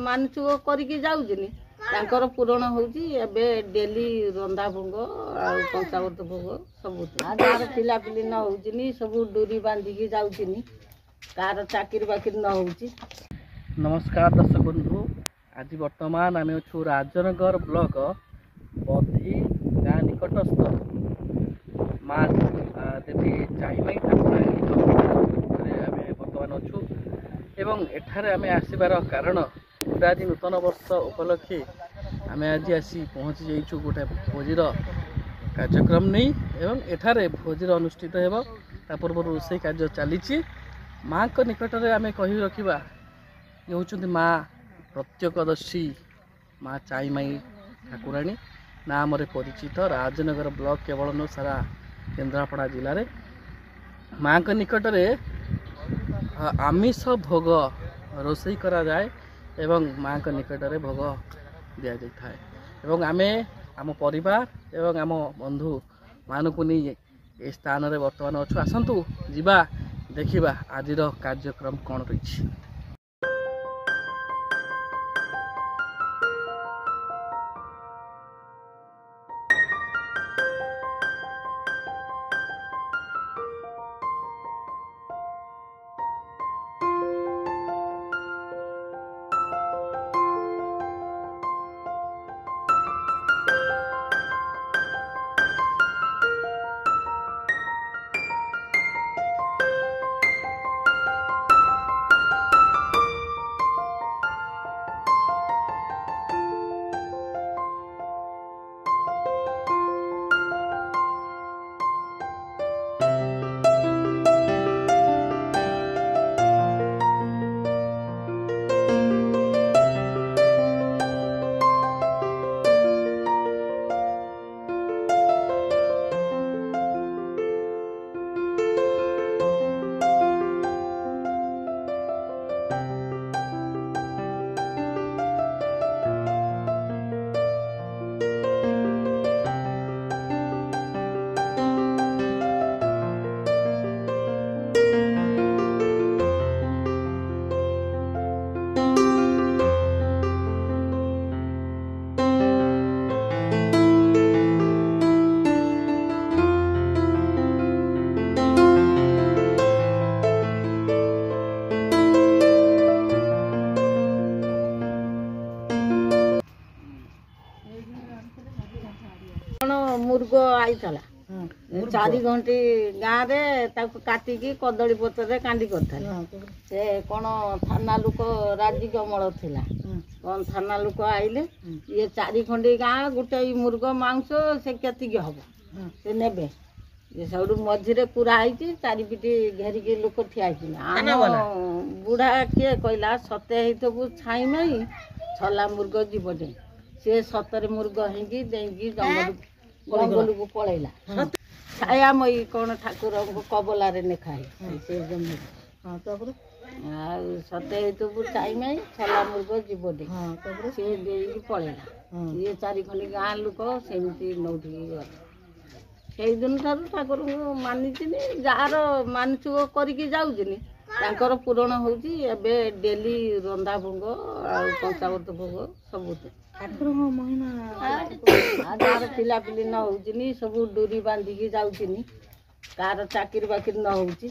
ମାନସିକ କରିକି ଯାଉଛନି ତାଙ୍କର ପୂରଣ ହଉଛି। ଏବେ ଡେଲି ରନ୍ଧା ଭୋଗ ଆଉ ପଞ୍ଚାବୃତ ଭୋଗ ସବୁ କାହାର ପିଲାପିଲି ନ ହଉଛିନି ସବୁ ଡୋରି ବାନ୍ଧିକି ଯାଉଛନି କାହାର ଚାକିରି ବାକିରି ନ ହଉଛି। नमस्कार दर्शक बंधु, आज बर्तमान आम अच्छु राजनगर ब्लॉक बधी गाँ निकटस्थ माँ देवी चाइमाई ठाकुराणी आम बर्तमान अच्छु एवं एठारे आम आसबार कारण इंग्राजी नूतन वर्ष उपलक्षे आम आज आसी पहुँची जाइछु गोटे भोजीर कार्यक्रम नहीं एवं एठारे भोजीर अनुष्ठित हेब ता पूर्व रोषे कार्य चली माँ को निकट में आम कही रखा ये हूँ माँ प्रत्यक्षदर्शी माँ चाइमाई ठाकुराणी नाम परिचित राजनगर ब्लॉक केवल नु सारा केन्द्रापड़ा जिले में माँ के निकट में आमिष भोग रोषे करा जाए एवं माँ के निकट में भोग दि जाए एवं आमे आम परिवार एवं आम बंधु मान को नहीं ये स्थान में बर्तमान अच्छु आसतु जीवा देखा आज कार्यक्रम कौन रही। मुर्ग आई 4 घंटे गाँव में काटिकी कदली पत्र कांडी करते कौन थाना लोक राजी कमल थिला कौन थाना लोक आइले ये 4 खंडी गाँ गोटे मुर्ग मांस से केतिक हम से नेबे ये सब मझे पूरा है चारिपिटी घेरिकी लोक ठिया बुढ़ा किए कहला सते हो छाई माई छला मुर्ग जीव जाए सी सतरे मुर्ग होगी देगी जंगल को पलैला छाया मई कौन ठाकुर कबल नेखाई से जमी सते हो छाई माई छला मुर्ग जीव दे सी दे पलैला ये 4 खंडी गाँ लोक सेमती नौटिकी गले से दिन ठाकुर को मानी जार मानसिक करके जाऊनी तांकर पूरण होची। एबे डेली रंधा भोग और पंचावृत भोग सब ठाकुर महिमा जार पिलापिली न होनी सब डोरी बांधिकी जाऊनी कार चाकिरी बाकिरी न होची।